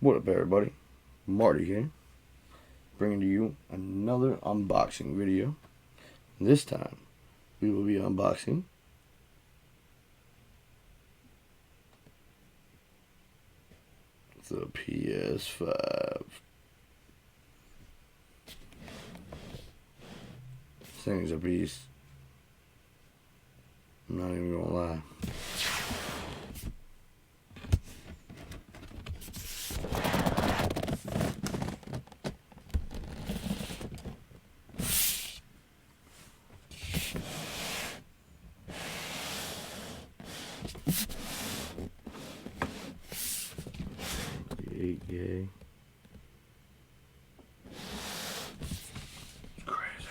What up, everybody? Marty here, bringing to you another unboxing video. This time, we will be unboxing the PS5. This thing is a beast. I'm not even gonna lie. Gay. It's crazy.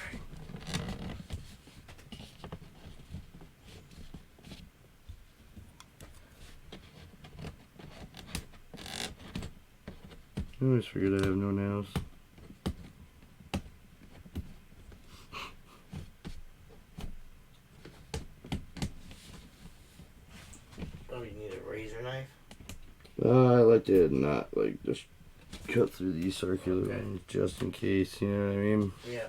I always figured I have no nails. Oh, you need a razor knife? I like to not just cut through these circular Okay. ones just in case, you know what I mean? Yeah.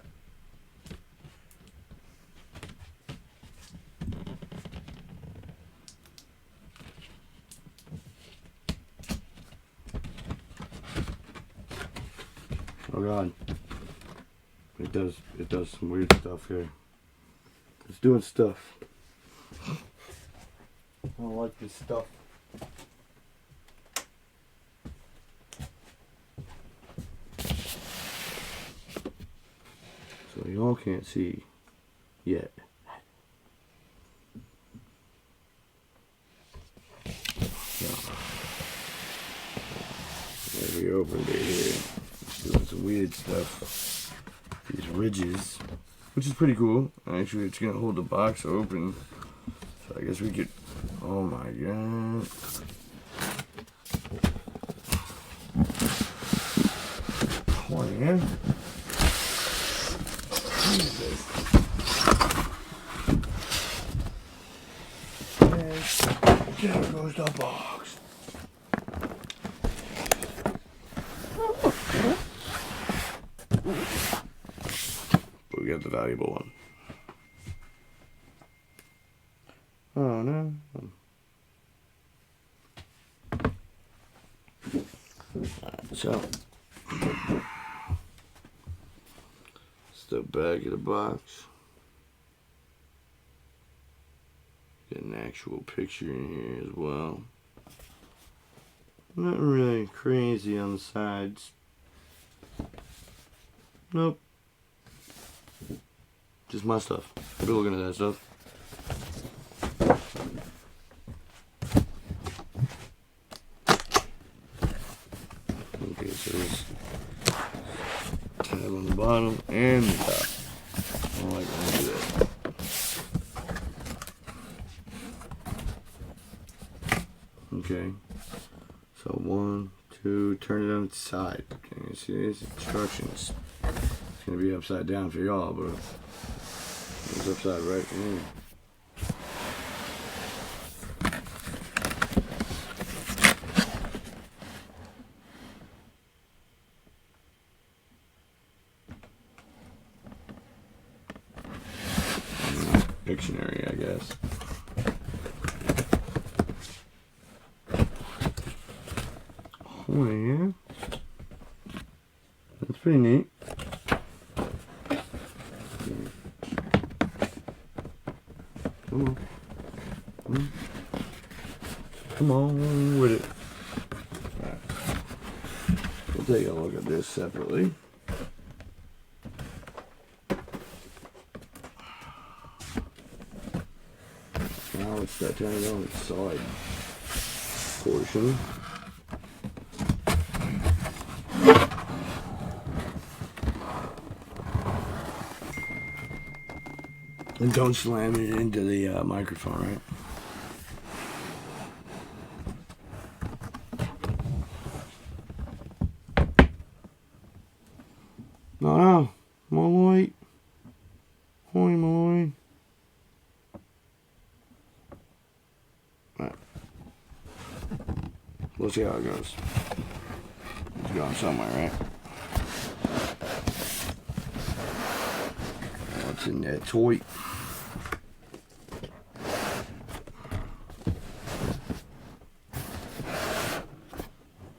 Oh god. It does some weird stuff here. It's doing stuff. I don't like this stuff. So y'all can't see yet. We opened it here. It's doing some weird stuff. These ridges, which is pretty cool. Actually, it's gonna hold the box open. So I guess we could. Oh my god. Oh yeah. Jesus. And there goes the box. But we got the valuable one. Oh no. Alright, so it's the back of the box. Got an actual picture in here as well. Not really crazy on the sides. Nope. Just my stuff. I've been looking at that stuff. Okay, so there's tab on the bottom and the top. I don't like when I do that. Okay. So 1, 2, turn it on its side. Okay, see these instructions. It's gonna be upside down for y'all, but it's upside right here. Dictionary, I guess. Oh yeah, that's pretty neat. Come on. Come on with it. Right. We'll take a look at this separately. Now it's that time on its side portion. And don't slam it into the microphone, right? No, Malloy. Holy Malloy. Right. We'll see how it goes. It's going somewhere, right? What's in that toy?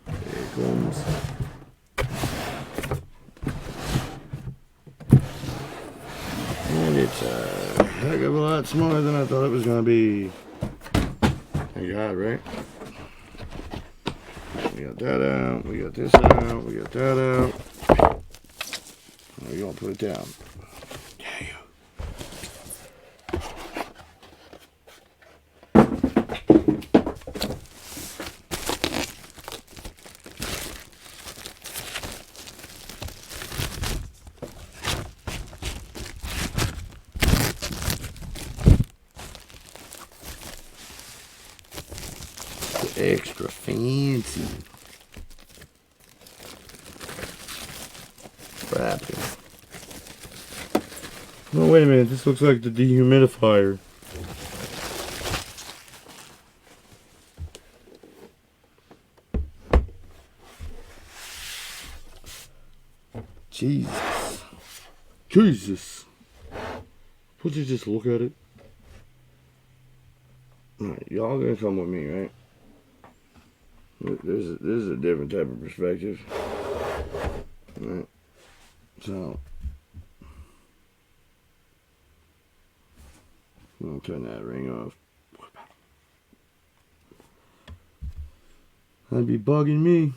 There it comes. And it's a heck of a lot smaller than I thought it was going to be. Thank God, right? We got that out, we got this out, we got that out. We're going to put it down. Extra fancy wrapping. Oh, wait a minute. This looks like the dehumidifier. Jesus. Jesus. Would you just look at it? Alright, y'all gonna come with me, right? This is a different type of perspective. Alright. So I'm gonna turn that ring off. That'd be bugging me.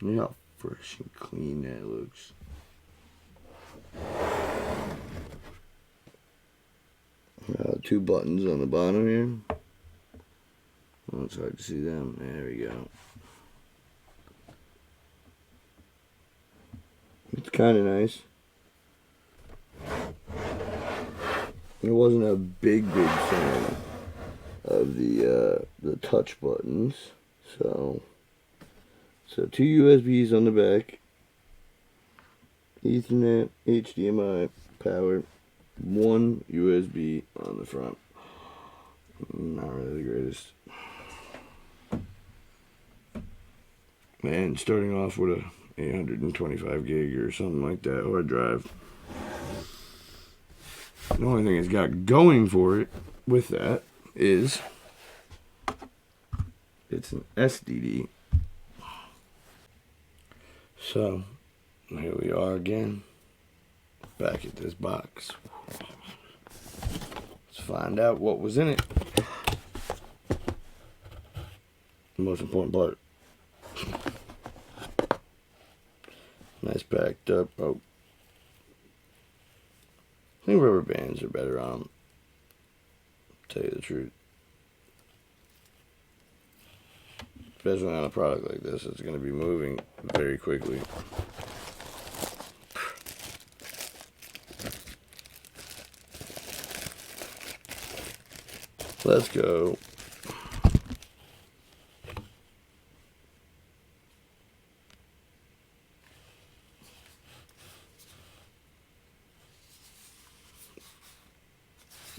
Look how fresh and clean that looks. Two buttons on the bottom here. Oh, it's hard to see them. There we go. It's kind of nice. I wasn't a big fan of the touch buttons. So two USBs on the back, Ethernet, HDMI, power, one USB on the front. Not really the greatest. And starting off with a 825 gig or something like that hard drive. The only thing it's got going for it with that is it's an SDD. So here we are again, back at this box. Let's find out what was in it. The most important part. Nice packed up. Oh, I think rubber bands are better on them. Tell you the truth. Especially on a product like this, it's going to be moving very quickly. Let's go.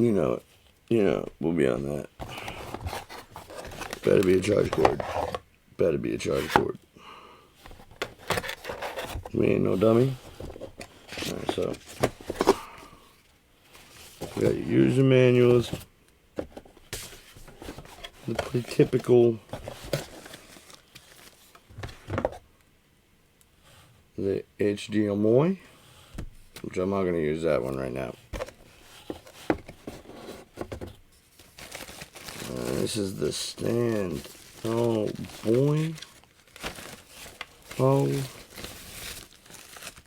You know it. You know it. We'll be on that. Better be a charge cord. Better be a charge cord. We ain't no dummy. Alright, so we got your user manuals. The pretty typical. The HDMI, which I'm not going to use that one right now. This is the stand. Oh boy. Oh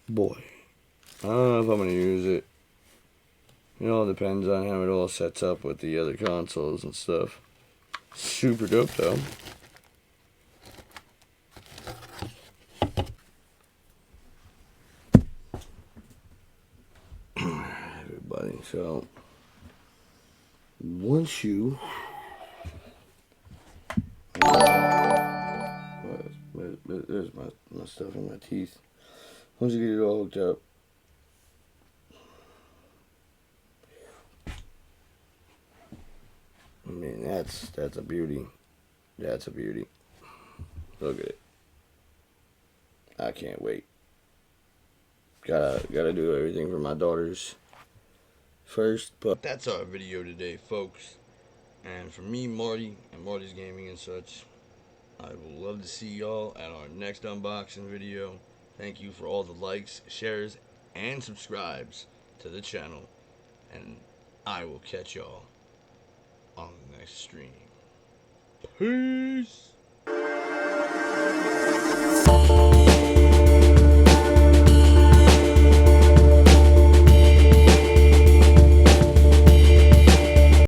boy. I don't know if I'm going to use it. It all depends on how it all sets up with the other consoles and stuff. Super dope though. Everybody, so once you there's my stuff in my teeth. Once you get it all hooked up, I mean that's a beauty. That's a beauty. Look at it. I can't wait. Gotta do everything for my daughters first. But that's our video today, folks. And for me, Marty, and Marty's Gaming and such, I would love to see y'all at our next unboxing video. Thank you for all the likes, shares, and subscribes to the channel. And I will catch y'all on the next stream. Peace!